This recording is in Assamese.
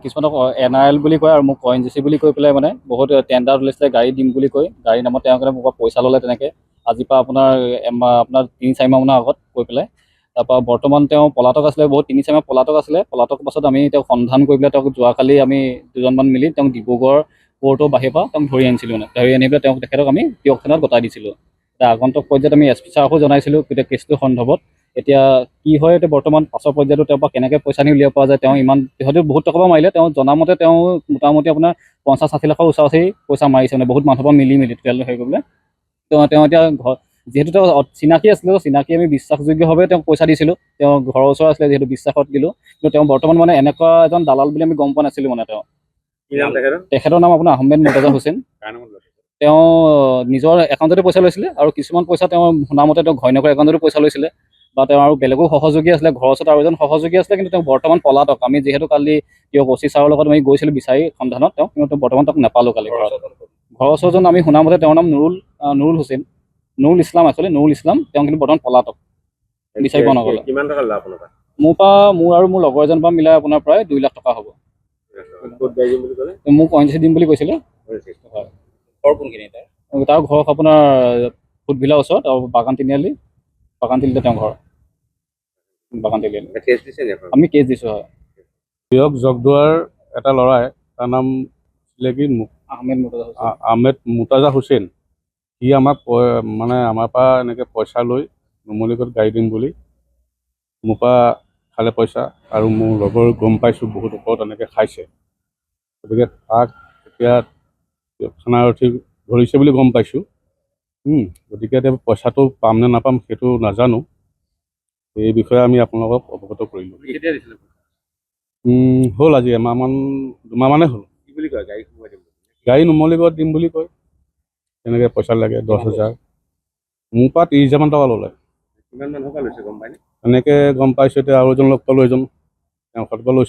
কিছুমানক NRL বুলি কয় আৰু মোক ONGC বুলি কৈ পেলাই মানে বহুত টেণ্ডাৰ ওলাইছিলে গাড়ী দিম বুলি কৈ গাড়ীৰ নামত তেওঁ মোৰ পৰা পইচা ল'লে তেনেকৈ আজিৰ পৰা আপোনাৰ 3-4 মাহমানৰ আগত কৈ পেলাই তাৰপৰা বৰ্তমান তেওঁ পলাতক আছিলে বহুত 3-4 মাহ পলাতক আছিলে পলাতকৰ পাছত আমি তেওঁক সন্ধান কৰি পেলাই তেওঁক যোৱাকালি আমি দুজনমান মিলি তেওঁক ডিব্ৰুগড় কোৰ্টৰ বাহিৰৰ পৰা তেওঁক ধৰি আনিছিলোঁ মানে ধৰি আনি পেলাই তেখেতক আমি দিয়ক থানাত গতাই দিছিলোঁ এতিয়া আগন্তুক পৰ্যায়ত আমি SP ছাৰকো জনাইছিলোঁ গোটেই কেছটো সন্দৰ্ভত এতিয়া কি হয় এতিয়া বৰ্তমান পাছৰ পৰ্যায়তো তেওঁৰ পৰা কেনেকৈ পইচা নি উলিয়াব পৰা যায় তেওঁ ইমান সিহঁতেও বহুত টকা মাৰিলে তেওঁ জনামতে তেওঁ মোটামুটি আপোনাৰ 50-60 লাখৰ ওচৰা-ওচৰি পইচা মাৰিছে মানে বহুত মানুহৰ পৰা মিলি তেতিয়ালৈ হেৰি কৰিবলৈ তেওঁ এতিয়া যিহেতু তেওঁ চিনাকি আছিলে চিনাকি আমি বিশ্বাসযোগ্যভাৱে তেওঁক পইচা দিছিলোঁ তেওঁ ঘৰৰ ওচৰ আছিলে যিহেতু বিশ্বাসত দিলোঁ কিন্তু তেওঁ বৰ্তমান মানে এনেকুৱা এজন দালাল বুলি আমি গম পোৱা নাছিলোঁ মানে তেখেতৰ নাম আপোনাৰ আহমেদ মুৰ্তজা হুছেইন তেওঁ নিজৰ একাউণ্টতে পইচা লৈছিলে আৰু কিছুমান পইচা তেওঁ শুনামতে তেওঁ ঘৈণীয়েকৰ একাউণ্টতো পইচা লৈছিলে বা তেওঁ আৰু বেলেগো সহযোগী আছিলে ঘৰৰ ওচৰত আৰু এজন সহযোগী আছিলে কিন্তু তেওঁ বৰ্তমান পলাতক আমি যিহেতু কালি তেওঁক OC ছাৰৰ লগত আমি গৈছিলোঁ বিচাৰি সন্ধানত তেওঁ কিন্তু বৰ্তমান তেওঁক নাপালোঁ কালি ঘৰৰ ওচৰজন আমি শুনামতে তেওঁৰ নাম নুৰুল হুছেইন নুৰুল ইছলাম আছিলে নুৰুল ইছলাম তেওঁ কিন্তু বৰ্তমান পলাতক বিচাৰি পোৱা নগ'লে মোৰ আৰু মোৰ লগৰ এজনৰ পৰা মিলাই আপোনাৰ প্ৰায় 2 লাখ টকা হ'ব মোক ONGC দিম বুলি কৈছিলে হয় ঘৰ কোনখিনি তাৰ ঘৰ আপোনাৰ ফুটভিলাৰ ওচৰত আৰু বাগান তিনিআলি তেওঁ ঘৰ বাগান তিনিআলি আমি কেছ দিছোঁ হয় প্ৰিয়ক জগদুৱাৰ এটা ল'ৰাই তাৰ নাম আছিলে কি আহমেদ মুৰ্তজা হুছেইন সি আমাক মানে আমাৰ পৰা এনেকৈ পইচা লৈ নুমলীগড়ত গাড়ী দিম বুলি মোৰ পৰা খালে পইচা আৰু মোৰ লগৰ গম পাইছোঁ বহুত ওপৰত এনেকৈ খাইছে গতিকে তাক এতিয়া থানাৰথী ধৰিছে বুলি গম পাইছোঁ গতিকে এতিয়া পইচাটো পাম নে নাপাম সেইটো নাজানো এই বিষয়ে আমি আপোনালোকক অৱগত কৰিলোঁ হ'ল আজি এমাহমান 2 মাহমানেই হ'ল কি বুলি কয় গাড়ী নুমলীগড়ত দিম বুলি কয় তেনেকৈ পইচা লাগে 10,000 মোৰ পৰা 30,000 টকা ল'লে এনেকৈ গম পাইছোঁ এতিয়া আৰু এজন লগ পালোঁ এজন তেওঁ পৰা লৈছোঁ